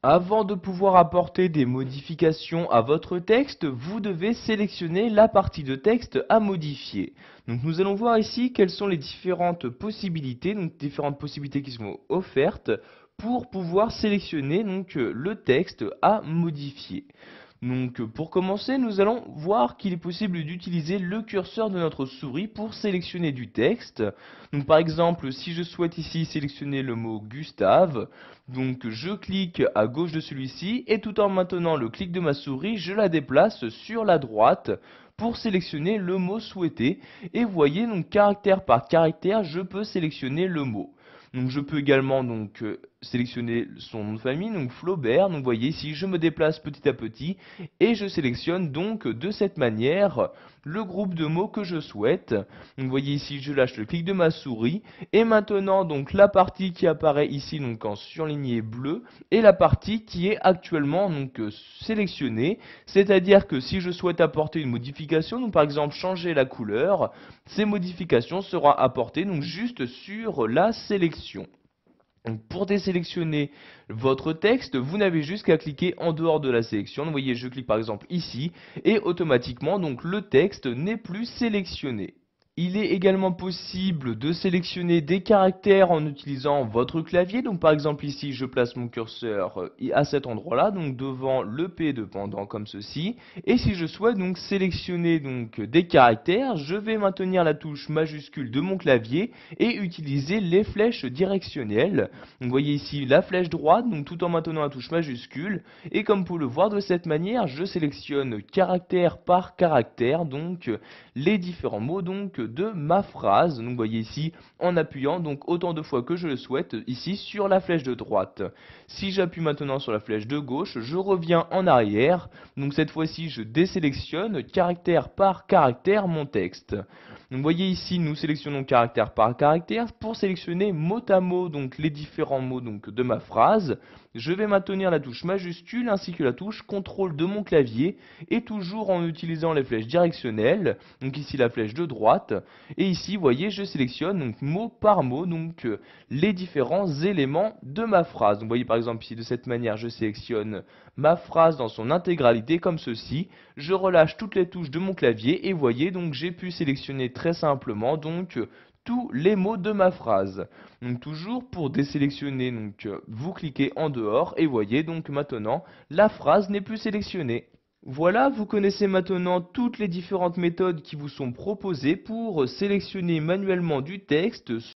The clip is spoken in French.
Avant de pouvoir apporter des modifications à votre texte, vous devez sélectionner la partie de texte à modifier. Donc nous allons voir ici quelles sont les différentes possibilités qui sont offertes pour pouvoir sélectionner le texte à modifier. Pour commencer, nous allons voir qu'il est possible d'utiliser le curseur de notre souris pour sélectionner du texte. Donc par exemple, si je souhaite ici sélectionner le mot Gustave, je clique à gauche de celui-ci et tout en maintenant le clic de ma souris, je la déplace sur la droite pour sélectionner le mot souhaité. Et vous voyez, caractère par caractère, je peux sélectionner le mot. Je peux également sélectionner son nom de famille, donc Flaubert. Donc vous voyez ici, je me déplace petit à petit et je sélectionne donc de cette manière le groupe de mots que je souhaite. Donc vous voyez ici, je lâche le clic de ma souris et maintenant la partie qui apparaît ici en surligné bleu est la partie qui est actuellement sélectionnée. C'est-à-dire que si je souhaite apporter une modification, donc par exemple changer la couleur, ces modifications seront apportées juste sur la sélection. Donc pour désélectionner votre texte, vous n'avez juste qu'à cliquer en dehors de la sélection. Vous voyez, je clique par exemple ici et automatiquement le texte n'est plus sélectionné. Il est également possible de sélectionner des caractères en utilisant votre clavier. Donc par exemple ici, je place mon curseur à cet endroit-là, donc devant le P de pendant comme ceci. Et si je souhaite sélectionner des caractères, je vais maintenir la touche majuscule de mon clavier et utiliser les flèches directionnelles. Donc vous voyez ici la flèche droite, tout en maintenant la touche majuscule. Et comme vous le voir de cette manière, je sélectionne caractère par caractère, les différents mots de ma phrase. Donc vous voyez ici en appuyant autant de fois que je le souhaite ici sur la flèche de droite. Si j'appuie maintenant sur la flèche de gauche, je reviens en arrière. Donc cette fois-ci, je désélectionne caractère par caractère mon texte. Donc vous voyez ici, nous sélectionnons caractère par caractère pour sélectionner mot à mot les différents mots de ma phrase. Je vais maintenir la touche majuscule ainsi que la touche CTRL de mon clavier et toujours en utilisant les flèches directionnelles. Donc ici la flèche de droite et ici vous voyez je sélectionne mot par mot les différents éléments de ma phrase. Donc vous voyez par exemple ici de cette manière je sélectionne ma phrase dans son intégralité comme ceci. Je relâche toutes les touches de mon clavier et vous voyez j'ai pu sélectionner très simplement tous les mots de ma phrase. Donc toujours pour désélectionner, vous cliquez en dehors et voyez maintenant la phrase n'est plus sélectionnée. Voilà, vous connaissez maintenant toutes les différentes méthodes qui vous sont proposées pour sélectionner manuellement du texte